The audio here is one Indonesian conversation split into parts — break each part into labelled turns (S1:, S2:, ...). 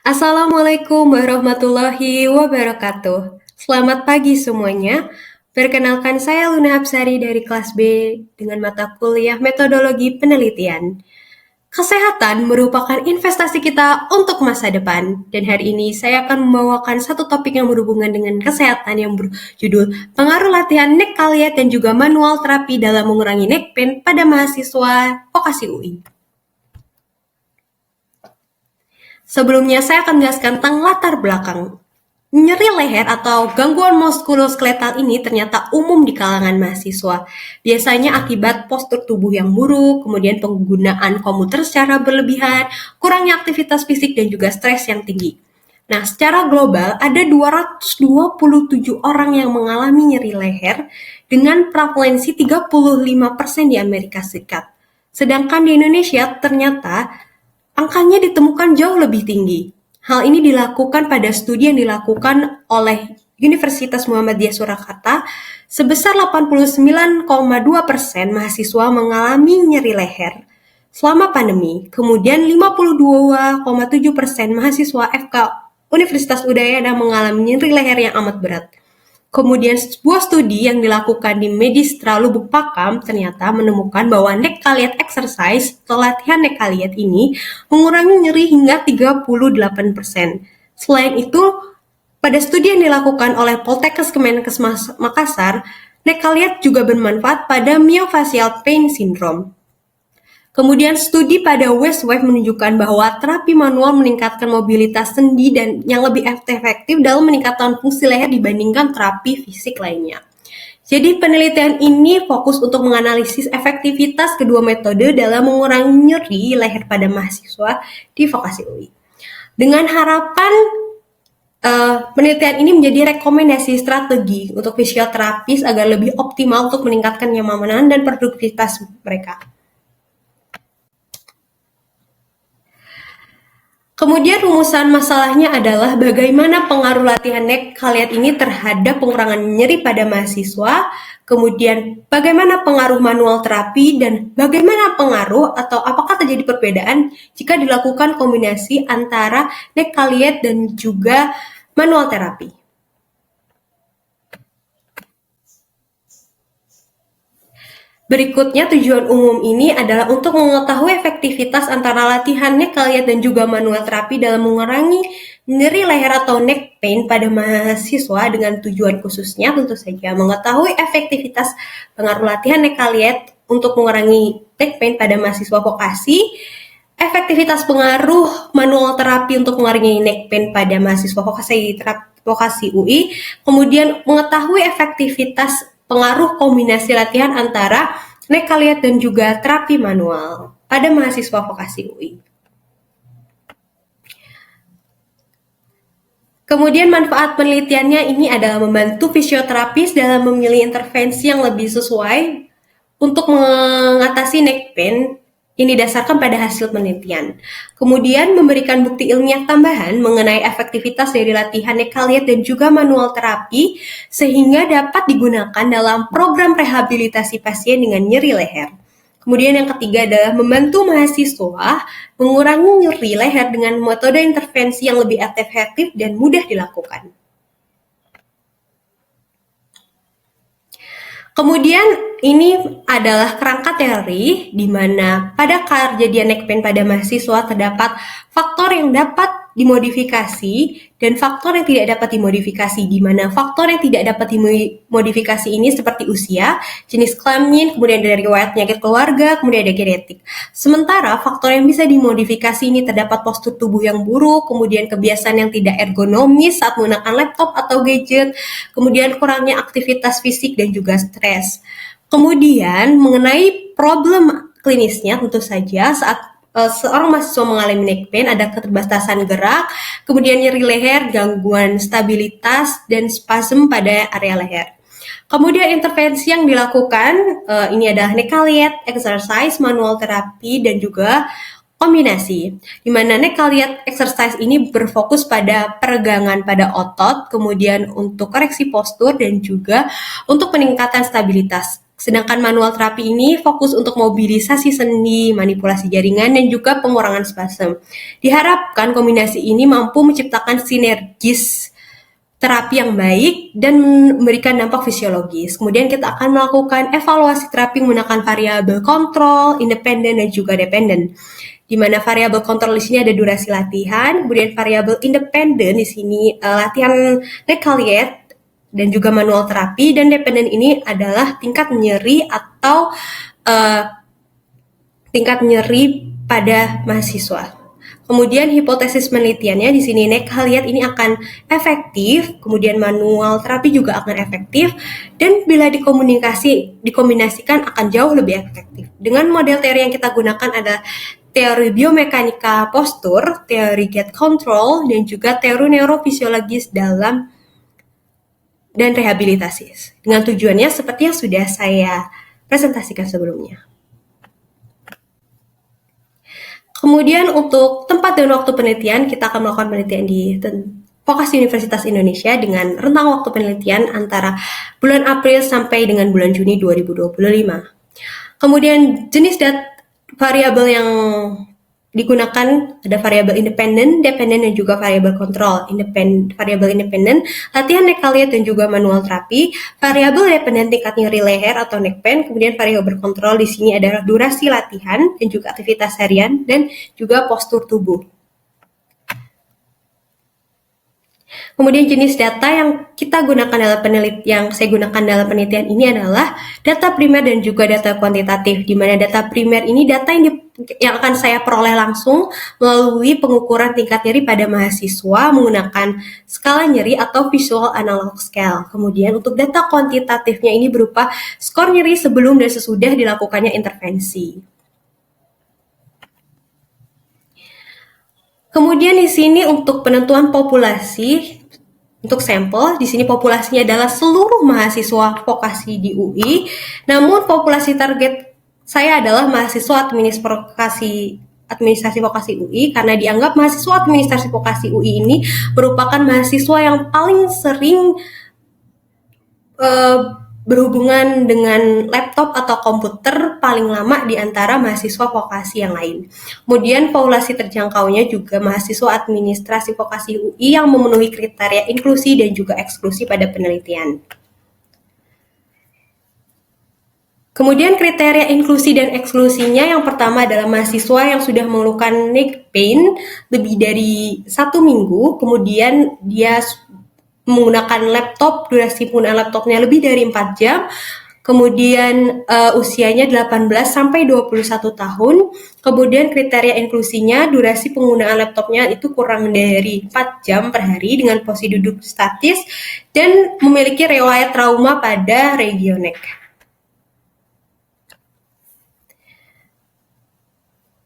S1: Assalamualaikum warahmatullahi wabarakatuh. Selamat pagi semuanya. Perkenalkan saya Luna Hapsari dari kelas B dengan mata kuliah Metodologi Penelitian. Kesehatan merupakan investasi kita untuk masa depan. Dan hari ini saya akan membawakan satu topik yang berhubungan dengan kesehatan yang berjudul pengaruh latihan neck kaliat dan juga manual terapi dalam mengurangi neck pain pada mahasiswa vokasi UI. Sebelumnya saya akan menjelaskan tentang latar belakang. Nyeri leher atau gangguan muskuloskeletal ini ternyata umum di kalangan mahasiswa. Biasanya akibat postur tubuh yang buruk, kemudian penggunaan komputer secara berlebihan, kurangnya aktivitas fisik dan juga stres yang tinggi. Nah, secara global ada 227 orang yang mengalami nyeri leher dengan prevalensi 35% di Amerika Serikat. Sedangkan di Indonesia ternyata angkanya ditemukan jauh lebih tinggi. Hal ini dilakukan pada studi yang dilakukan oleh Universitas Muhammadiyah Surakarta. Sebesar 89,2% mahasiswa mengalami nyeri leher selama pandemi. Kemudian 52,7% mahasiswa FK Universitas Udayana mengalami nyeri leher yang amat berat. Kemudian sebuah studi yang dilakukan di Medistra Lubuk Pakam ternyata menemukan bahwa neck kaliat exercise atau latihan neck kaliat ini mengurangi nyeri hingga 38%. Selain itu, pada studi yang dilakukan oleh Poltekkes Kemenkes Makassar, neck kaliat juga bermanfaat pada myofascial pain syndrome. Kemudian studi pada Westwave menunjukkan bahwa terapi manual meningkatkan mobilitas sendi dan yang lebih efektif dalam meningkatkan fungsi leher dibandingkan terapi fisik lainnya. Jadi penelitian ini fokus untuk menganalisis efektivitas kedua metode dalam mengurangi nyeri leher pada mahasiswa di vokasi UI. Dengan harapan penelitian ini menjadi rekomendasi strategi untuk fisioterapis agar lebih optimal untuk meningkatkan kenyamanan dan produktivitas mereka. Kemudian rumusan masalahnya adalah bagaimana pengaruh latihan neck kaliat ini terhadap pengurangan nyeri pada mahasiswa, kemudian bagaimana pengaruh manual terapi, dan bagaimana pengaruh atau apakah terjadi perbedaan jika dilakukan kombinasi antara neck kaliat dan juga manual terapi. Berikutnya, tujuan umum ini adalah untuk mengetahui efektivitas antara latihan neck kaliat dan juga manual terapi dalam mengurangi nyeri leher atau neck pain pada mahasiswa dengan tujuan khususnya tentu saja mengetahui efektivitas pengaruh latihan neck kaliat untuk mengurangi neck pain pada mahasiswa vokasi, efektivitas pengaruh manual terapi untuk mengurangi neck pain pada mahasiswa vokasi UI, kemudian mengetahui efektivitas pengaruh kombinasi latihan antara neck kaliat dan juga terapi manual pada mahasiswa vokasi UI. Kemudian manfaat penelitiannya ini adalah membantu fisioterapis dalam memilih intervensi yang lebih sesuai untuk mengatasi neck pain. Ini didasarkan pada hasil penelitian. Kemudian memberikan bukti ilmiah tambahan mengenai efektivitas dari latihan neck kaliat dan juga manual terapi sehingga dapat digunakan dalam program rehabilitasi pasien dengan nyeri leher. Kemudian yang ketiga adalah membantu mahasiswa mengurangi nyeri leher dengan metode intervensi yang lebih efektif dan mudah dilakukan. Kemudian ini adalah kerangka teori di mana pada kejadian neck pain pada mahasiswa terdapat faktor yang dapat dimodifikasi dan faktor yang tidak dapat dimodifikasi, di mana faktor yang tidak dapat dimodifikasi ini seperti usia, jenis kelamin, kemudian dari riwayat penyakit keluarga, kemudian ada genetik. Sementara faktor yang bisa dimodifikasi ini terdapat postur tubuh yang buruk, kemudian kebiasaan yang tidak ergonomis saat menggunakan laptop atau gadget, kemudian kurangnya aktivitas fisik dan juga stres. Kemudian mengenai problem klinisnya tentu saja saat seorang mahasiswa mengalami neck pain ada keterbatasan gerak, kemudian nyeri leher, gangguan stabilitas, dan spasm pada area leher. Kemudian intervensi yang dilakukan ini adalah neck kaliat, exercise, manual terapi, dan juga kombinasi. Di mana neck kaliat exercise ini berfokus pada peregangan pada otot, kemudian untuk koreksi postur dan juga untuk peningkatan stabilitas. Sedangkan manual terapi ini fokus untuk mobilisasi sendi, manipulasi jaringan, dan juga pengurangan spasem. Diharapkan kombinasi ini mampu menciptakan sinergis terapi yang baik dan memberikan dampak fisiologis. Kemudian kita akan melakukan evaluasi terapi menggunakan variabel kontrol, independen, dan juga dependen. Di mana variabel kontrol di sini ada durasi latihan, kemudian variabel independen di sini latihan neck Colliet dan juga manual terapi, dan dependen ini adalah tingkat nyeri atau tingkat nyeri pada mahasiswa. Kemudian hipotesis penelitiannya di sini neck Colliet ini akan efektif, kemudian manual terapi juga akan efektif, dan bila dikombinasikan akan jauh lebih efektif. Dengan model teori yang kita gunakan adalah teori biomekanika postur, teori gait control, dan juga teori neurofisiologis dan rehabilitasi. Dengan tujuannya seperti yang sudah saya presentasikan sebelumnya. Kemudian untuk tempat dan waktu penelitian, kita akan melakukan penelitian di Vokasi Universitas Indonesia dengan rentang waktu penelitian antara bulan April sampai dengan bulan Juni 2025. Kemudian jenis variabel yang digunakan ada variabel independen, dependen, dan juga variabel kontrol. Variabel independen, latihan neck Colliet dan juga manual terapi. Variabel dependen tingkat nyeri leher atau neck pain. Kemudian variabel kontrol di sini adalah durasi latihan dan juga aktivitas harian dan juga postur tubuh. Kemudian jenis data yang kita gunakan dalam penelitian ini adalah data primer dan juga data kuantitatif, di mana data primer ini data yang akan saya peroleh langsung melalui pengukuran tingkat nyeri pada mahasiswa menggunakan skala nyeri atau visual analog scale. Kemudian untuk data kuantitatifnya ini berupa skor nyeri sebelum dan sesudah dilakukannya intervensi. Kemudian di sini untuk penentuan populasi, untuk sampel, di sini populasinya adalah seluruh mahasiswa vokasi di UI, namun populasi target saya adalah mahasiswa administrasi vokasi UI, karena dianggap mahasiswa administrasi vokasi UI ini merupakan mahasiswa yang paling sering berhubungan dengan laptop atau komputer paling lama di antara mahasiswa vokasi yang lain. Kemudian populasi terjangkaunya juga mahasiswa administrasi vokasi UI yang memenuhi kriteria inklusi dan juga eksklusi pada penelitian. Kemudian kriteria inklusi dan eksklusinya yang pertama adalah mahasiswa yang sudah mengeluhkan neck pain lebih dari 1 minggu, kemudian dia menggunakan laptop, durasi penggunaan laptopnya lebih dari 4 jam, kemudian usianya 18 sampai 21 tahun, kemudian kriteria inklusinya durasi penggunaan laptopnya itu kurang dari 4 jam per hari dengan posisi duduk statis, dan memiliki riwayat trauma pada region neck.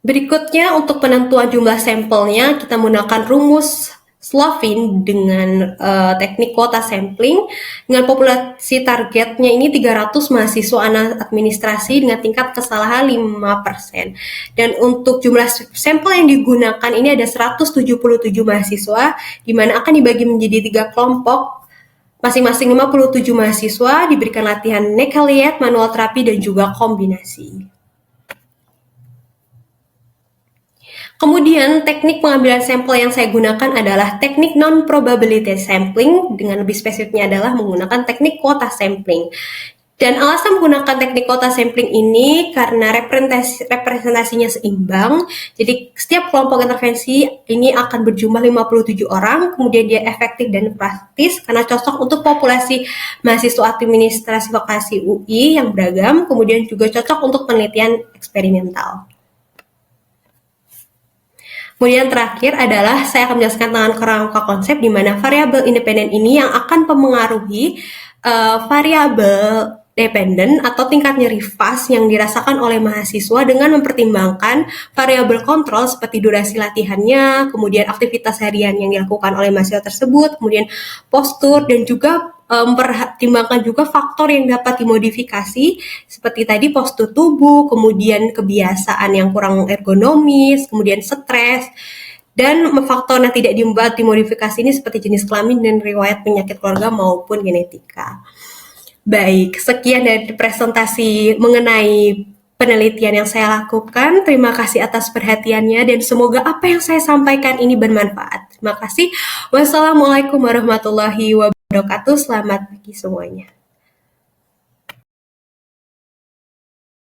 S1: Berikutnya untuk penentuan jumlah sampelnya, kita menggunakan rumus Slovin dengan teknik kuota sampling dengan populasi targetnya ini 300 mahasiswa administrasi dengan tingkat kesalahan 5%. Dan untuk jumlah sampel yang digunakan ini ada 177 mahasiswa, di mana akan dibagi menjadi 3 kelompok. Masing-masing 57 mahasiswa diberikan latihan neck Colliet, manual terapi, dan juga kombinasi. Kemudian teknik pengambilan sampel yang saya gunakan adalah teknik non-probability sampling, dengan lebih spesifiknya adalah menggunakan teknik kuota sampling. Dan alasan menggunakan teknik kuota sampling ini karena representasinya seimbang, jadi setiap kelompok intervensi ini akan berjumlah 57 orang, kemudian dia efektif dan praktis karena cocok untuk populasi mahasiswa administrasi vokasi UI yang beragam, kemudian juga cocok untuk penelitian eksperimental. Kemudian terakhir adalah saya akan menjelaskan tentang kerangka konsep di mana variabel independen ini yang akan mempengaruhi variabel dependen atau tingkat nyeri fast yang dirasakan oleh mahasiswa dengan mempertimbangkan variabel kontrol seperti durasi latihannya, kemudian aktivitas harian yang dilakukan oleh mahasiswa tersebut, kemudian postur, dan juga mempertimbangkan juga faktor yang dapat dimodifikasi seperti tadi postur tubuh, kemudian kebiasaan yang kurang ergonomis, kemudian stres, dan faktor yang tidak dimodifikasi ini seperti jenis kelamin dan riwayat penyakit keluarga maupun genetika. Baik, sekian dari presentasi mengenai penelitian yang saya lakukan. Terima kasih atas perhatiannya dan semoga apa yang saya sampaikan ini bermanfaat. Terima kasih. Wassalamualaikum warahmatullahi wabarakatuh. Selamat pagi semuanya.